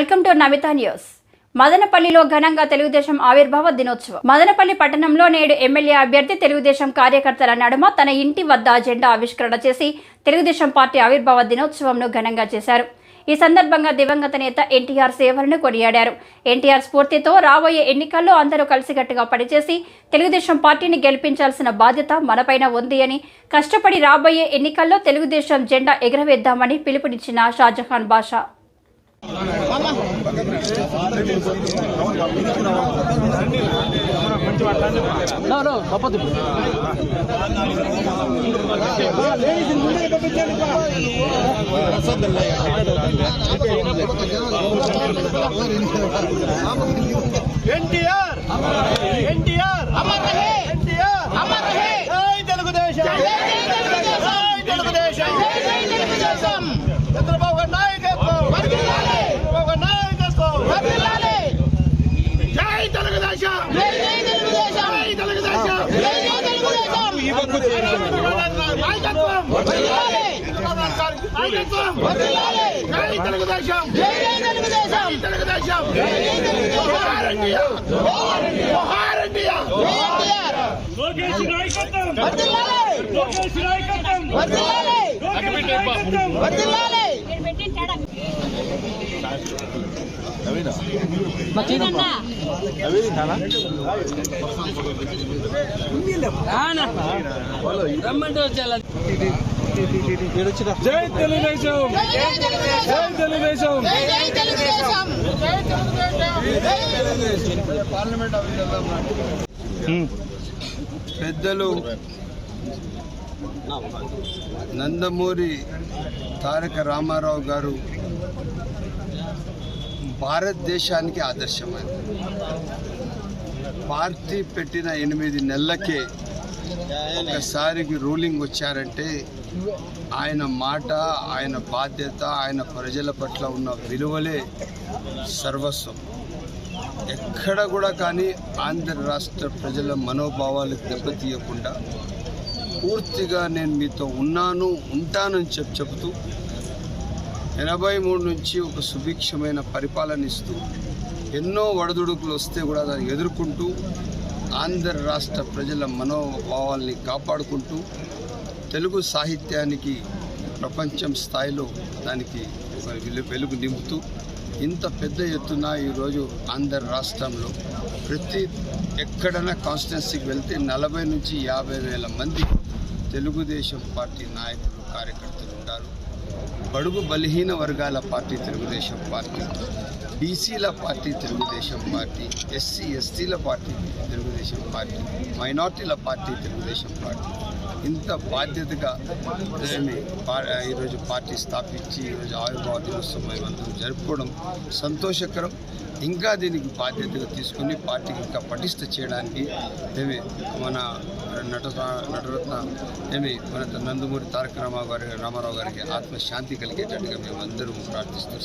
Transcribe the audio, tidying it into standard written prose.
Welcome to Namitha news. మదనపల్లిలో ఘనంగా తెలుగుదేశం ఆవిర్భావ దినోత్సవం. మదనపల్లి పట్టణంలో నేడు ఎమ్మెల్యే అభ్యర్థి తెలుగుదేశం కార్యకర్తల నడుమ తన ఇంటి వద్ద జెండా ఆవిష్కరణ చేసి తెలుగుదేశం పార్టీ ఆవిర్భావ దినోత్సవంను ఘనంగా చేశారు. ఈ సందర్భంగా దివంగత నేత ఎన్టీఆర్ సేవలను కొనియాడారు. ఎన్టీఆర్ స్ఫూర్తితో రాబోయే ఎన్నికల్లో అందరూ కలిసికట్టుగా పనిచేసి తెలుగుదేశం పార్టీని గెలిపించాల్సిన బాధ్యత మనపైన ఉంది అని, కష్టపడి రాబోయే ఎన్నికల్లో తెలుగుదేశం జెండా ఎగరవేద్దామని పిలుపునిచ్చిన షాజహాన్ బాషా. ఎన్టీఆర్ ఎన్టీఆర్ అమర్ రహే, ఎన్టీఆర్ అమర్ రహే, జై తెలుగుదేశం, జై తెలుగుదేశం, జై తెలుగుదేశం. చంద్రబాబు గారి నాయకత్వం వర్ధిల్లాలి, చంద్రబాబు గారి నాయకత్వం వర్ధిల్లాలి. జై తెలుగుదేశం, జై తెలుగుదేశం, జై తెలుగుదేశం, జై తెలుగుదేశం. నాయకత్వం వర్ధిల్లాలి, నాయకత్వం వర్ధిల్లాలి. జై తెలుగుదేశం, జై తెలుగుదేశం, తెలుగుదేశం, జై తెలుగుదేశం. లోకేష్ నాయకత్వం వర్ధిల్లాలి, లోకేష్ నాయకత్వం వర్ధిల్లాలి, లోకేష్ నాయకత్వం వర్ధిల్లాలి. జై తెలుగుదేశం, జై తెలుగుదేశం, జై తెలుగుదేశం, పార్లమెంట్ పెద్దలు నందమూరి తారక రామారావు గారు భారతదేశానికి ఆదర్శమైన పార్టీ పెట్టిన 8 నెలలకే ఒకసారికి రూలింగ్ వచ్చారంటే ఆయన మాట, ఆయన బాధ్యత, ఆయన ప్రజల పట్ల ఉన్న విలువలే సర్వస్వం. ఎక్కడ కూడా కానీ ఆంధ్ర రాష్ట్ర ప్రజల మనోభావాలకు దెబ్బతీయకుండా పూర్తిగా నేను మీతో ఉంటానని చెప్తూ 83 నుంచి ఒక సుభిక్షమైన పరిపాలన ఇస్తూ ఎన్నో ఒడిదుడుకులు వస్తే కూడా దాన్ని ఎదుర్కొంటూ ఆంధ్ర రాష్ట్ర ప్రజల మనోభావాల్ని కాపాడుకుంటూ తెలుగు సాహిత్యానికి ప్రపంచం స్థాయిలో దానికి వెలుగు నింపుతూ ఇంత పెద్ద ఎత్తున ఈరోజు ఆంధ్ర రాష్ట్రంలో ఎక్కడైనా కాన్స్టిట్యున్సీకి వెళ్తే 40 నుంచి 50 వేల మంది తెలుగుదేశం పార్టీ నాయకులు, కార్యకర్తలు ఉన్నారు. బడుగు బలహీన వర్గాల పార్టీ తెలుగుదేశం పార్టీ, బీసీల పార్టీ తెలుగుదేశం పార్టీ, ఎస్సీ ఎస్టీల పార్టీ తెలుగుదేశం పార్టీ, మైనార్టీల పార్టీ తెలుగుదేశం పార్టీ. ఇంత బాధ్యతగా ఈరోజు పార్టీ స్థాపించి ఈరోజు ఆవిర్భావ దినోత్సవం మేమందరం జరుపుకోవడం సంతోషకరం. ఇంకా దీనికి బాధ్యతగా తీసుకుని పార్టీకి ఇంకా పటిష్ట చేయడానికి మన నటరత్న మన నందమూరి తారక రామారావు గారికి ఆత్మశాంతి కలిగేటట్టుగా మేమందరం ప్రార్థిస్తూ